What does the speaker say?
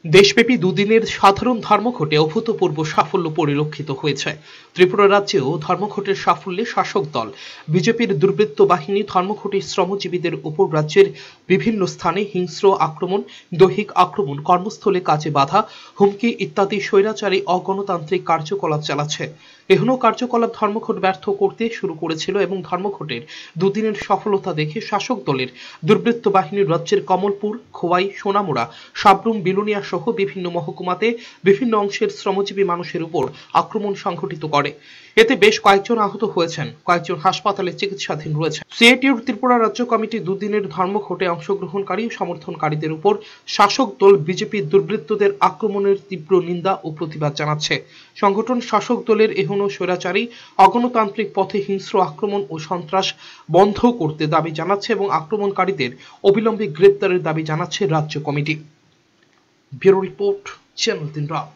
দেশব্যাপী দুদিনের সাধারণ ধর্মঘটে অভূতপূর্ব সাফল্য পরিলক্ষিত হয়েছে। ত্রিপুরা রাজ্যেও ধর্মঘটের সাফল্যে শাসক দল বিজেপির দুর্বৃত্ত বাহিনী ধর্মঘটে শ্রমজীবীদের উপর রাজ্যের বিভিন্ন স্থানে হিংস্র আক্রমণ, দৈহিক আক্রমণ, কর্মস্থলে কাজে বাধা, হুমকি ইত্যাদি স্বৈরাচারী অগণতান্ত্রিক কার্যকলাপ চালাচ্ছে। এখনো কার্যকলাপ ধর্মঘট ব্যর্থ করতে শুরু করেছিল এবং ধর্মঘটের দুদিনের সফলতা দেখে শাসক দলের দুর্বৃত্ত বাহিনী রাজ্যের কমলপুর, খোয়াই, সোনামুড়া, সাবরুম, বিলোনিয়া সহ বিভিন্ন মহকুমাতে বিভিন্ন অংশের শ্রমজীবী মানুষের উপর আক্রমণ সংঘটিত করে। এতে বেশ কয়েকজন আহত হয়েছেন, কয়েকজন হাসপাতালে চিকিৎসাধীন রয়েছে। সিআইটিইউর ত্রিপুরা রাজ্য কমিটি দুদিনের ধর্মঘটে অংশগ্রহণকারী ও সমর্থনকারীদের উপর শাসক দল বিজেপির দুর্বৃত্তদের আক্রমণের তীব্র নিন্দা ও প্রতিবাদ জানাচ্ছে। সংগঠন শাসক দলের এখনো স্বৈরাচারী অগণতান্ত্রিক পথে হিংস্র আক্রমণ ও সন্ত্রাস বন্ধ করতে দাবি জানাচ্ছে এবং আক্রমণকারীদের অবিলম্বে গ্রেপ্তারের দাবি জানাচ্ছে রাজ্য কমিটি। ব্যুরো রিপোর্ট, চ্যানেল 3 রাত।